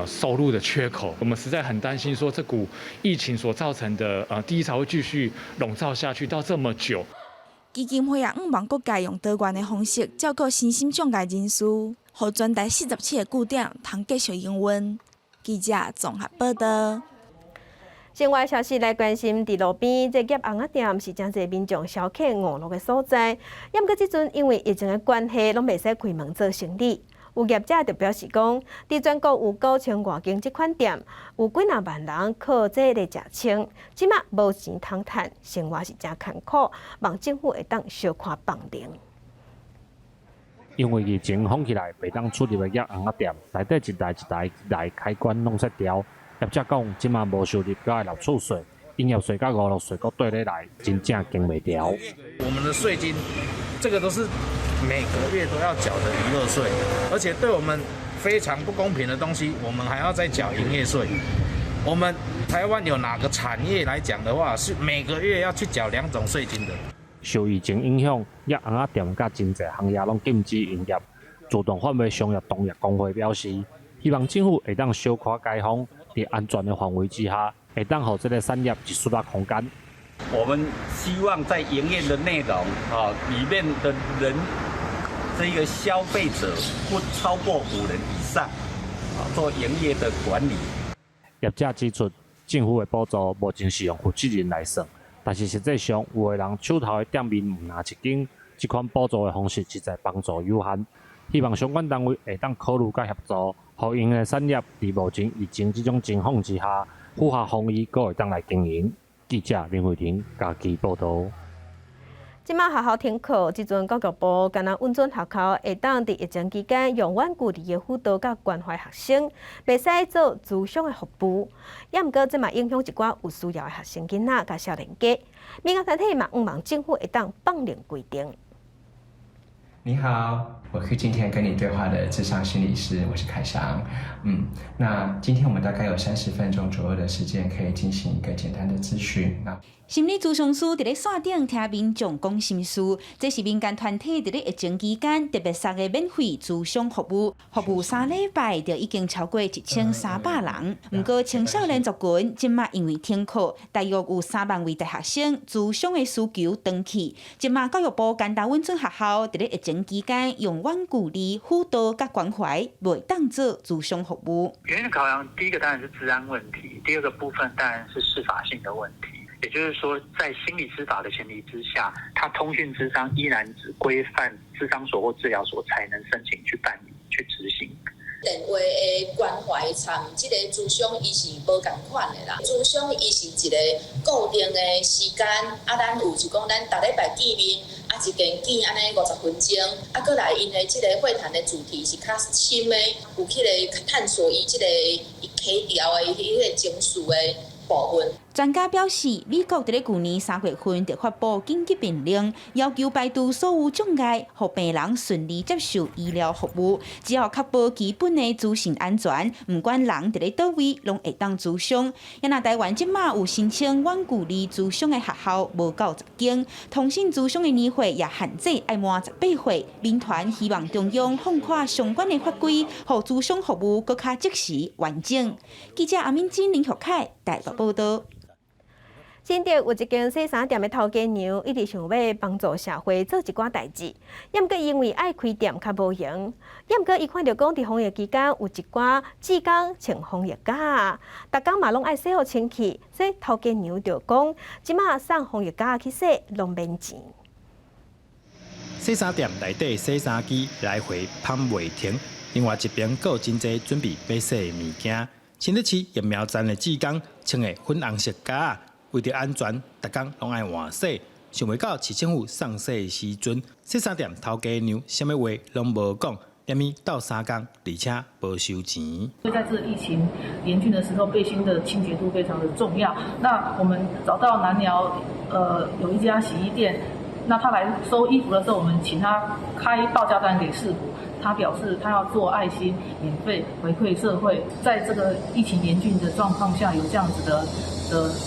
收入的缺口。我们实在很担心，说这股疫情所造成的低潮会继续笼罩下去到这么久。基金会也望各界用多元的方式照顾身心障碍人士，互全台47个据点通继续营运。记者综合报道。另外消息来关心，伫路边这业红仔店是真侪民众消遣娱乐的所在。也毋过即阵因为疫情的关系，拢袂使开门做生意。有业者就表示讲，伫全国有9000外间即款店，有几若万人靠这来食清，即马无钱通趁，生活是真艰苦，望政府会当小看放灵。因为疫情封起来，袂当出入的业红仔店，内底一台开关拢切掉。业者讲，即马无收入，佮会落厝税，营业税佮5%税佮对咧来，真正经袂调。我们的税金，这个都是每个月都要缴的娱乐税，而且对我们非常不公平的东西，我们还要再缴营业税。我们台湾有哪个产业来讲的话，是每个月要去缴2种税金的？受疫情影响，业红仔店佮真侪行业拢禁止营业。自动贩卖商业同业工会表示，希望政府会当小可解封。在安全的范围之下，会当互这个产业一丝空间。我们希望在营业的内容里面的人这一个消费者不超过5人以上，做营业的管理。业者指出，政府的补助目前是用负责人来算，但是实际上有的人手头的店面唔拿一间，这款补助的方式实在帮助有限。希望相关单位会当考虑甲协助，互因的产业伫目前疫情这种情况之下，符合防疫，阁会当来经营。记者林慧婷家己报道。即马学校停课，即阵教育部敢若允准学校会当伫疫情期间用远距离的辅导甲关怀学生，袂使做咨商的服务。也毋过，即嘛影响一寡有需要的学生囡仔甲少年家。民间团体嘛，望政府会当放宽规定。你好，我是今天跟你对话的諮商心理師，我是凱翔。那今天我们大概有30分鐘左右的時間，可以進行一個簡單的諮詢。心理諮商師佇咧線頂聽民眾講心事，這是民間團體佇咧疫情期間特別設嘅免費諮商服務3禮拜就已經超過1300人。不過青少年族群今麥因為停課，大約有3萬位大學生諮商嘅需求長期。今麥教育部簡單允准學校佇咧疫情期間用遠距離輔導甲關懷，袂當做諮商服務。原因的考量，第一個當然是治安問題，第二個部分當然是司法性的問題。也就是說，在心理司法的前提之下，他通訊諮商依然只規範諮商所或治療所才能申請去辦理、去執行。電話的關懷參這個諮商，伊是無共款的啦。諮商伊是一個固定的時間，咱有就講咱逐禮拜見面，一件見安尼50分鐘，過來因的這個會談的主題是較深的，有去個探索伊這個起調的迄個情緒的部分。專家表示，美國在去年3月份就發布緊急命令，要求排除所有障礙，讓病人順利接受醫療服務。只要確保基本的資訊安全，不管人在倒位，攏會當諮商。也那台灣即馬有申請遠距離諮商的學校無夠10間，通訊諮商的年歲也限制要滿18歲。民團希望中央放寬相關的法規，讓諮商服務更加即時完整。記者阿敏珍、林學凱台北報道。新竹有一間洗衫店的頭家娘，一直想要幫助社會做一寡代誌，也毋過因為愛開店較無用，也毋過伊看到講佇防疫期間有一寡志工穿防疫甲，逐工嘛攏愛洗好清氣，所以頭家娘就講，即馬送防疫甲去洗，攏免錢。洗衫店內底洗衫機來回跑袂停，另外一邊閣有真濟準備要洗的物件，新竹市疫苗站的志工穿的粉紅色甲。為着安全，逐工攏愛換洗，想袂到市政府送洗的時陣，洗衫店頭家娘啥物話攏無講，連咪鬥3工，而且無收錢。在這個疫情嚴峻的時候，背心的清潔度非常的重要。那我們找到南寮有一家洗衣店，那他來收衣服的時候，我們請他開報價單給市府。他表示，他要做愛心，免費回饋社會。在這個疫情嚴峻的狀況下，有這樣子的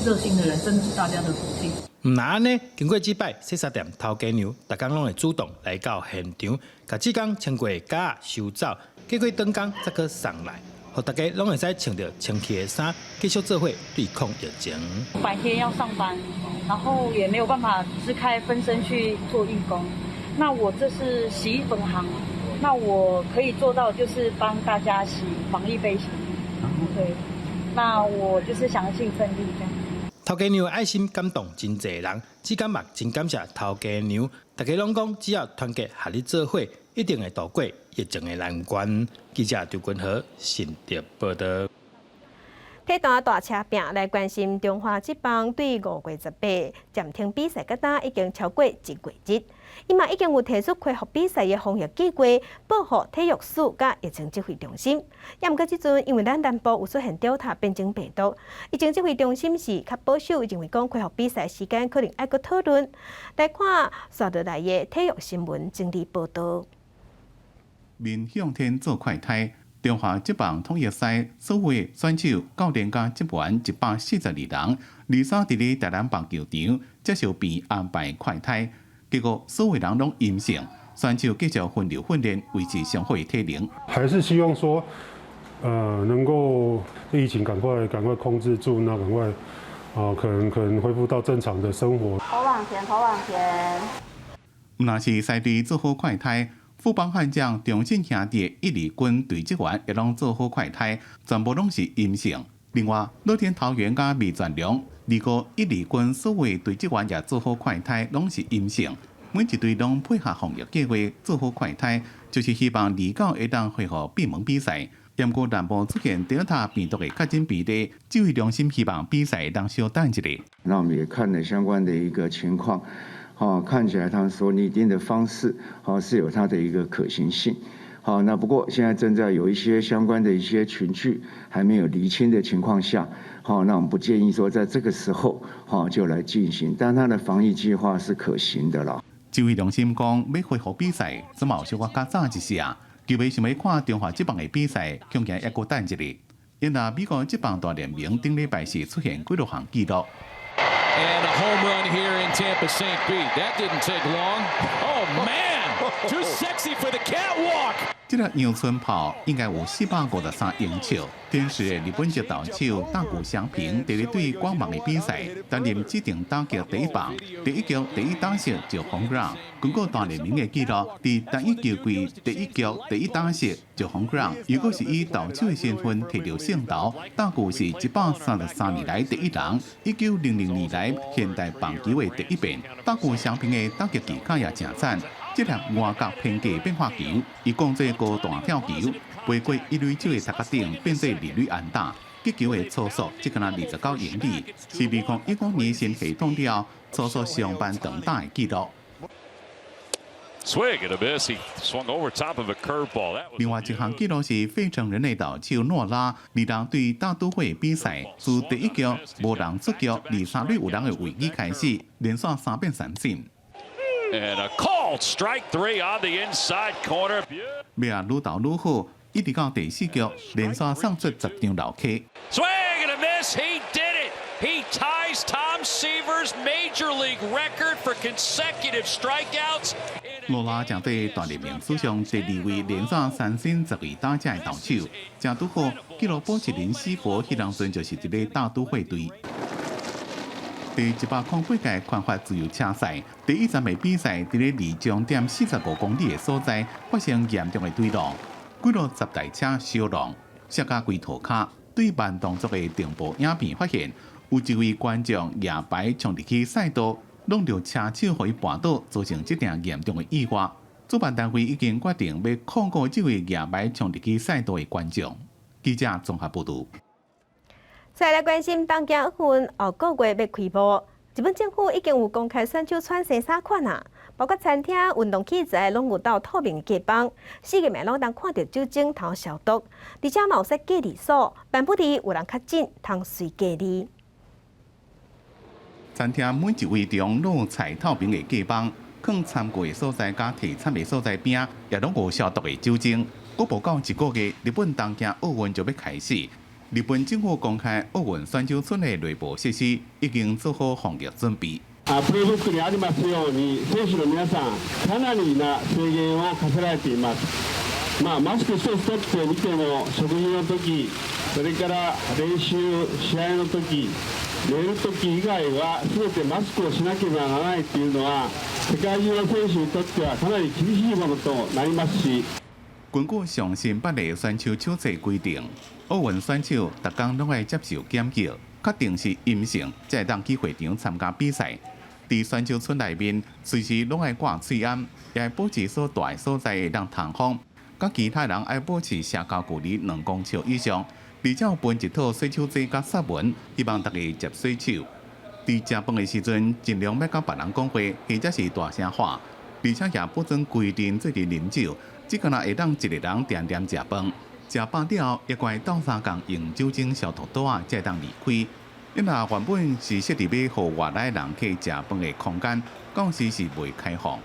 熱心的人，真是大家的福氣。唔那安呢？經過幾擺洗衫店頭家娘，逐工攏會主動來到現場，甲志工穿過甲收走，結果轉工再去送來，互大家攏會使穿着清氣的衫，繼續做伙對抗疫情。白天要上班，然後也沒有辦法支開分身去做義工。那我這是洗衣粉行。那我可以做到，就是幫大家洗防疫背心。對，那我就是想盡份力這樣。頭家娘的愛心感動真濟人，志工嘛真感謝頭家娘。大家攏講，只要團結合力做伙，一定會度過疫情的難關。記者劉君和新竹報道。體壇大車餅來關心中華職棒對5月18暫停比賽，嗰單已經超過1個月。伊嘛已經有提出恢復比賽嘅防疫計劃，保護體育署甲疫情指揮中心。也毋過即陣因為咱南部有出現Delta變種病毒，疫情指揮中心是較保守，認為講恢復比賽時間可能愛閣討論。來看刷落來嘅體育新聞整理報道。面向天做快篩。中華職棒統一賽所有選手教練甲職員142人，23佇咧台南棒球場接受並安排快篩，結果所有人攏陰性，選手繼續分流訓練，維持上好的體能。還是希望說，能夠疫情趕快控制住，那趕快可能恢復到正常的生活。頭往前，頭往前。若是賽隊做好快篩。富邦悍将、中信兄弟、一里军队职员也拢做好快筛，全部拢是阴性。另外，乐天桃园甲味全龙、二个一里军所有队职员也做好快筛，拢是阴性。每一队拢配合防疫计划做好快筛，就是希望29会当恢复闭门比赛。不过南部出现Delta病毒的确诊比例，指挥中心希望比赛当稍等一下。那我们也看了相关的一个情况，看起来他所拟定的方式，是有它的一个可行性。好，那不过现在正在有一些相关的一些群聚还没有厘清的情况下，那我们不建议说在这个时候就来进行，但它的防疫计划是可行的啦。指挥中心讲要恢复比赛，怎么有小可较早一些？球迷想要看中华职棒的比赛，恐惊还阁等一日。因为美国职棒大联盟顶礼拜四出现几多项纪录。And a home run here in Tampa St. Pete. That didn't take long. Oh man, too sexy for the catwalk. 这个阳春炮应该有453英尺。天时的日本籍投手大谷翔平伫咧对光芒的比赛担任指定打击第一棒，第一局第一打席就home run。根据大联盟的记录，伫第一球季第一局第一打席就home run。如果是以投手的身份摕到胜投，大谷是133年来第一人，1900年来现代棒球的第一遍。大谷翔平的打击技巧也真赞。这粒外角偏低变化球，伊讲做高弹跳球，飞过一垒手的头壳顶，变做二垒安打。击球的初速只敢29英里，是2015年新系统了初速上班长打的纪录。另外一项纪录是费城人的投手诺拉2人对大都会比赛，自第一局无人出局，2、3垒有人的位置开始，连续3遍三振。And a called strike 3 on the inside corner. 命愈投愈好，一直到第4局，连续送出10张楼梯。Swing and a miss. He did it. He ties Tom Seaver's major league record for consecutive strikeouts. 罗拉将对大联盟史上第2位连续三振12打者的投手，正拄好纪录保持人死活，迄当阵就是一个大都会队。第108届环法自由车赛第一站的比赛，伫咧离终点45公里的所在发生严重的对撞，几落10台车烧浪，摔甲规涂骹。对慢动作的定步影片发现，有一位观众夜排冲入去赛道，弄到车手互伊绊倒，造成这场严重的意外。主办单位已经决定要控告这位夜排冲入去赛道的观众。记者综合报道。再来关心东京奥运后个月要开幕，日本政府已经有公开选手穿洗衫款啊，包括餐厅、运动器材拢有到透明的架板，4个面拢当看到酒精通消毒，而且嘛有说隔离所，万不离有人确诊通随隔离。餐厅每一位中拢有采透明的架板，放参过的所在甲提餐的所在边，也拢有消毒的酒精。过不到1个月，日本东京奥运就要开始。日本政府公开奥运选手村的内部设施已经做好防疫準備。プレイブックにありますように、選手の皆さん、かなりな制限を課せられています。マスク一つ取ってみても、食事の時、それから練習、試合の時、寝る時以外は全てマスクをしなければならないっていうのは、世界中の選手にとってはかなり厳しいものとなりますし。根据上新颁的选手手册规定，奥运选手逐工拢要接受检疫，确定是阴性，才会当去会场参加比赛。伫选手村内面，随时拢要挂喙罨，也要保持所在的所在会当通风，甲其他人要保持社交距离2公尺以上，而且有分一套洗手剂甲纱文，希望大家接洗手。伫食饭的时阵，尽量要甲别人讲话，或者是大声话，而且也不准规定做阵饮酒。只敢会当一个人点点食饭，食饱了后，也该斗相共用酒精消毒刀啊，才会当离开。因为原本是设立要互外来人去食饭的空間，当時是未開放。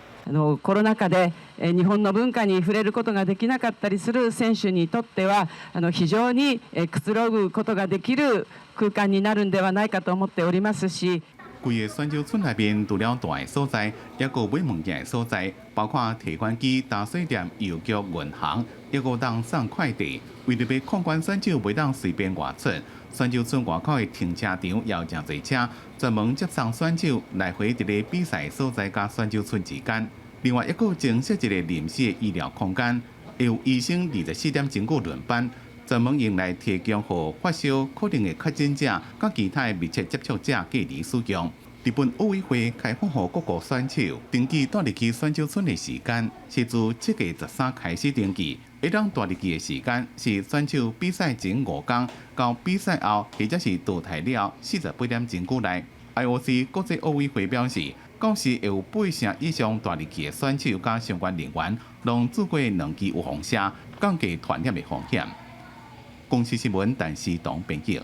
コロナ禍で日本の文化に触れることができなかったりする選手にとっては非常にくつろぐことができる空間になるんではないかと思っておりますし。规个选手村内面除了大的所在，也有买物件的所在，包括提款机、打水店、邮局、银行，也有当送快递。为了要控管选手袂当随便外出，选手村外口的停车场也有真侪车，专门接送选手来回伫咧比赛所在甲选手村之间。另外，还佫增设一个临时的医疗空间，会有医生24点钟顾轮班，专门用来提供予发烧可能的确诊者、甲其他的密切接触者隔离使用。日本奥委会开放予各国选手登记大日期选手村的时间，是自7月13开始登记。会当大日期的时间是选手比赛前5天到比赛后，或者是淘汰了48点钟之内。IOC 国际奥委会表示，到时会有8成以上大日期的选手甲相关人员，拢做过2期有风险，降低传染的风险。公司新闻，陈思东编辑。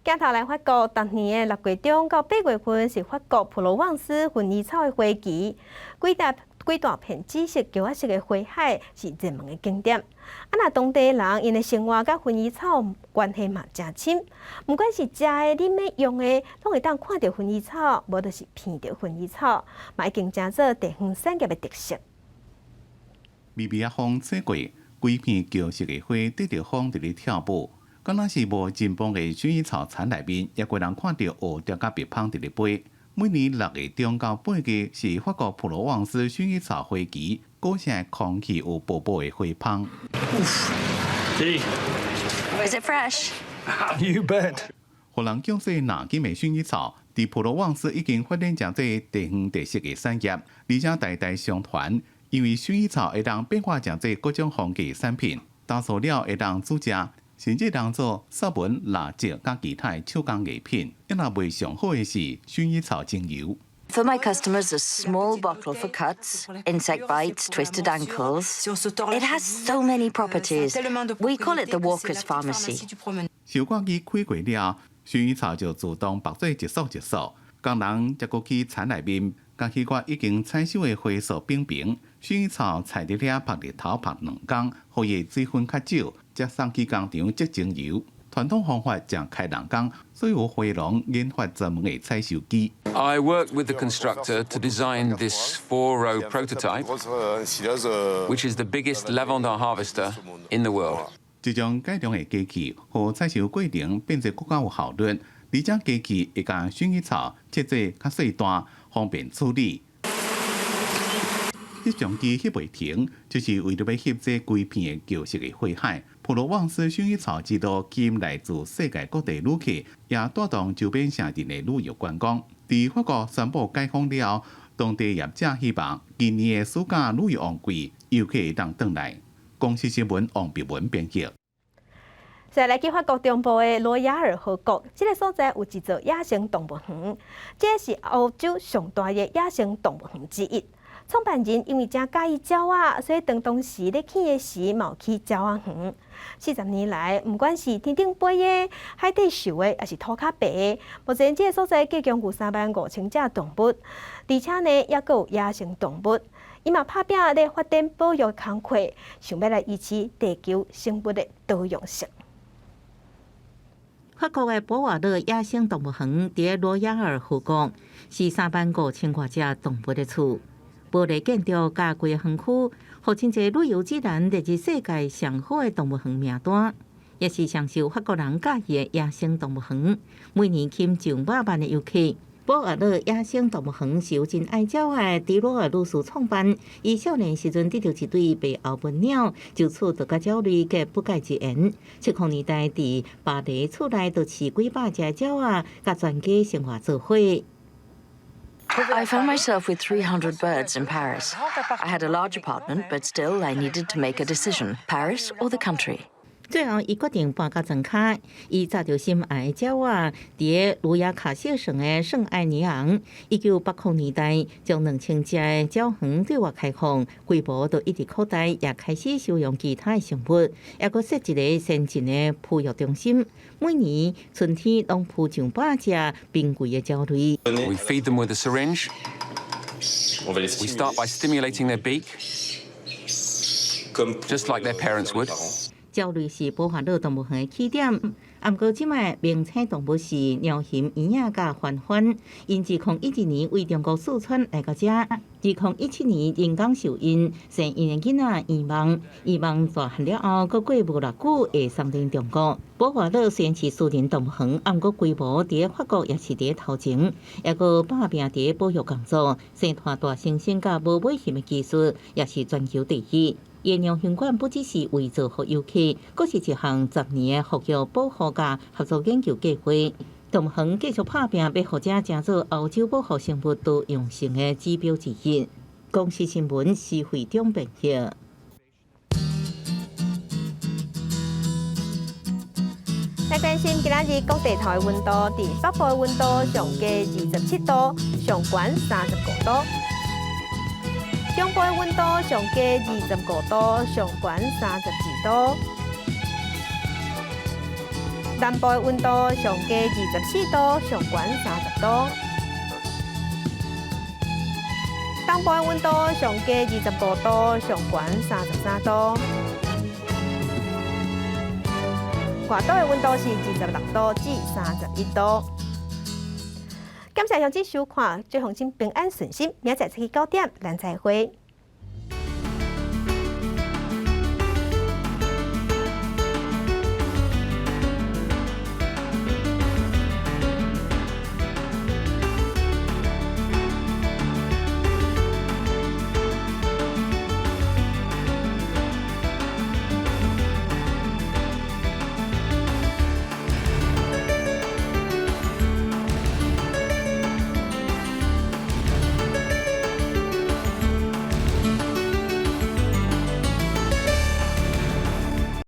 镜头来法国，逐年的6月中到8月份是法国普罗旺斯薰衣草的花期，几大片紫色、橘色的花海是热门的景点。那当地人因的生活甲薰衣草关系嘛真深，不管是食的、啉的、用的，拢会当看到薰衣草，无就是闻到薰衣草，嘛已经成做地方产业的特色。微微啊风吹过，规片橘色的花对着风伫咧跳舞。敢若是无真棒的薰衣草田内面，也有人看到乌蝶甲白芳伫咧飞。每年6月中到8月是法国普罗旺斯薰衣草花期，果城空气有薄薄的花香。Is it fresh? You bet. 互人讲说南京的薰衣草，伫普罗旺斯已经发展成为地方特色的产业，而且代代相传。因为薰衣草会当变化成为各种风格的产品，打塑料会当煮食。甚至当做纱纹、蜡烛甲其他手工艺品，也若卖上好的是薰衣草精油。For my customers, a small bottle for cuts, insect bites, twisted ankles. It has so many properties. We call it the Walker's Pharmacy. 收割机开过了，薰衣草就自动剥做一束一束，工人则过去田内面，将迄个已经采收的花束扁平，薰衣草采伫遐晒日头晒2天，互伊水分较少。再送去工厂织精油，传统方法将开人工，所以有花农研发专门的采收机。I worked with the constructor to design this 4-row prototype, which is the biggest lavender harvester in the world. 这种改良的机器，互采收过程变得更加有效率，而且机器会将薰衣草切做较细段，方便处理。翕相机翕袂停，就是为了要翕这规片的橘色的花海。普罗旺斯薰衣草之路吸引来自世界各地旅客，也带动周边城镇的旅游观光。伫法国宣布解封了，当地业者希望今年的暑假旅游旺季，游客会当转来。公司新闻王碧文编辑。再来去法国中部的罗亚尔河谷，这个所在有一座野生动物园，这是欧洲上大的野生动物园之一。创办人因为真介意鸟仔，所以当时咧起的时，嘛有去鸟仔园。40年来，不管是天顶飞的、海底游的，还是土骹爬的，目前这个所在计共有35000只动物，而且呢，也佫有野生动物。伊嘛拍拼咧发展保育工作，想要来维持地球生物的多样性。法国的博瓦勒野生动物园伫罗亚尔河谷，是35000多只动物的厝。玻璃建筑加规园区，互真侪旅游指南列入世界上好的动物园名单，也是上受法国人喜爱的野生动物园。每年吸上百万的游客。博瓦勒野生动物园是由真爱鸟的迪罗尔女士创办。伊少年时阵得到一对白喉文鸟，就此就甲鸟类结不解之缘。70年代伫巴黎厝内就饲几百只鸟仔，甲全家生活做伙。I found myself with 300 birds in Paris. I had a large apartment, but still I needed to make a decision, Paris or the country. 最后，伊决定搬到庄卡。伊找到心爱的鸟仔，伫卢亚卡谢省的圣埃尼昂。1980年代，将2000只的鸟园对外开放，规模都一直扩大，也开始收容其他的生物，也佫设一个先进的哺育中心。每年春天拢孵上百只珍贵的鸟类。We feed them with a syringe. We start by stimulating their beak, just like their parents would. 鸟类是保护类动物园的起点。不过，即卖名称动物是鸟形鸳鸯甲环环，因2011年为中国四川来到遮，2017年人工受孕，生因的囡仔遗忘大汉了后，搁过无偌久会送进中国。保护类虽然是私人动物园，不过规模伫法国也是伫头前，也搁打拼伫保育工作，生产大猩猩甲无尾型的技术也是全球第一。野鸟熊馆不只是为造福游客，更是一项10年的保育保护甲合作研究计划。动物园继续打拼，要获者成做欧洲保护生物多样性的指标之一。公司新闻是会长编辑。来关心今仔日各地头的温度，伫北部的温度上加27度，上悬35度；中部的温度上加25度，上悬32度；南部的温度上加24度，上悬30度；东部的温度上加25度，上悬33度。外岛的温度是26度至31度。感谢乡亲收看，祝乡亲平安顺心。明仔载9点，咱再会。